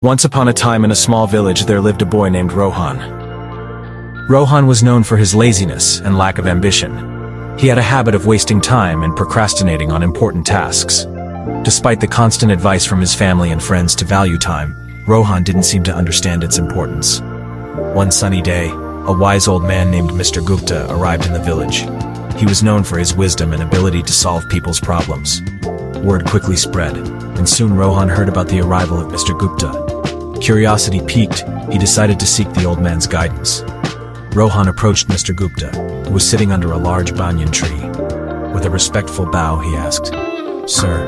Once upon a time in a small village there lived a boy named Rohan. Rohan was known for his laziness and lack of ambition. He had a habit of wasting time and procrastinating on important tasks. Despite the constant advice from his family and friends to value time, Rohan didn't seem to understand its importance. One sunny day, a wise old man named Mr. Gupta arrived in the village. He was known for his wisdom and ability to solve people's problems. Word quickly spread, and soon Rohan heard about the arrival of Mr. Gupta. Curiosity piqued, he decided to seek the old man's guidance. Rohan approached Mr. Gupta, who was sitting under a large banyan tree. With a respectful bow, he asked, "Sir,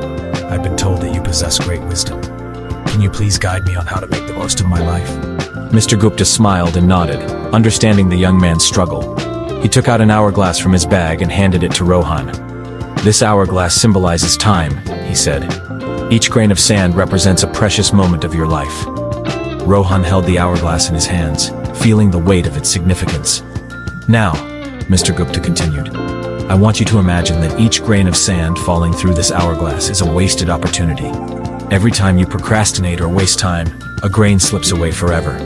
I've been told that you possess great wisdom. Can you please guide me on how to make the most of my life?" Mr. Gupta smiled and nodded, understanding the young man's struggle. He took out an hourglass from his bag and handed it to Rohan. "This hourglass symbolizes time," he said. "Each grain of sand represents a precious moment of your life." Rohan held the hourglass in his hands, feeling the weight of its significance. "Now," Mr. Gupta continued, "I want you to imagine that each grain of sand falling through this hourglass is a wasted opportunity. Every time you procrastinate or waste time, a grain slips away forever."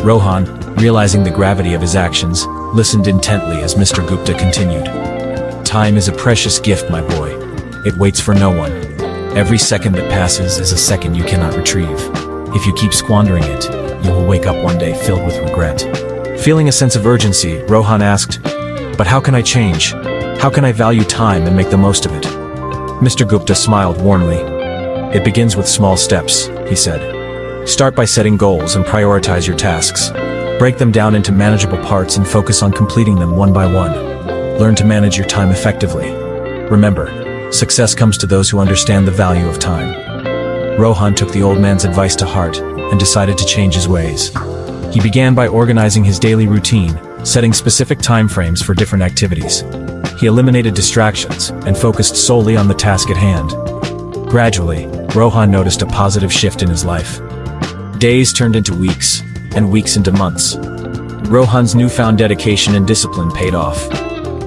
Rohan, realizing the gravity of his actions, listened intently as Mr. Gupta continued. "Time is a precious gift, my boy. It waits for no one. Every second that passes is a second you cannot retrieve. If you keep squandering it, you will wake up one day filled with regret." Feeling a sense of urgency, Rohan asked, "But how can I change? How can I value time and make the most of it?" Mr. Gupta smiled warmly. "It begins with small steps," he said. "Start by setting goals and prioritize your tasks. Break them down into manageable parts and focus on completing them one by one. Learn to manage your time effectively. Remember, success comes to those who understand the value of time." Rohan took the old man's advice to heart and decided to change his ways. He began by organizing his daily routine, setting specific time frames for different activities. He eliminated distractions and focused solely on the task at hand. Gradually, Rohan noticed a positive shift in his life. Days turned into weeks, and weeks into months. Rohan's newfound dedication and discipline paid off.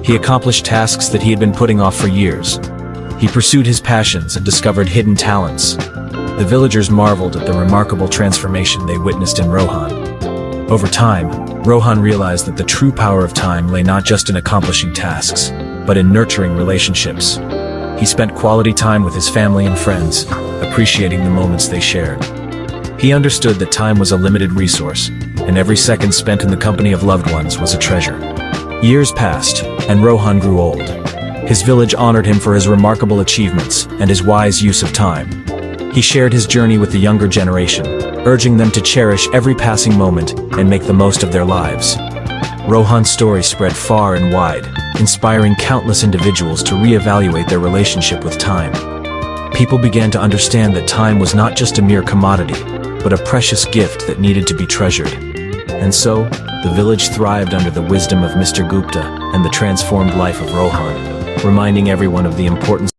He accomplished tasks that he had been putting off for years. He pursued his passions and discovered hidden talents. The villagers marveled at the remarkable transformation they witnessed in Rohan. Over time, Rohan realized that the true power of time lay not just in accomplishing tasks, but in nurturing relationships. He spent quality time with his family and friends, appreciating the moments they shared. He understood that time was a limited resource, and every second spent in the company of loved ones was a treasure. Years passed, and Rohan grew old. His village honored him for his remarkable achievements and his wise use of time. He shared his journey with the younger generation, urging them to cherish every passing moment and make the most of their lives. Rohan's story spread far and wide, inspiring countless individuals to reevaluate their relationship with time. People began to understand that time was not just a mere commodity, but a precious gift that needed to be treasured. And so, the village thrived under the wisdom of Mr. Gupta and the transformed life of Rohan, reminding everyone of the importance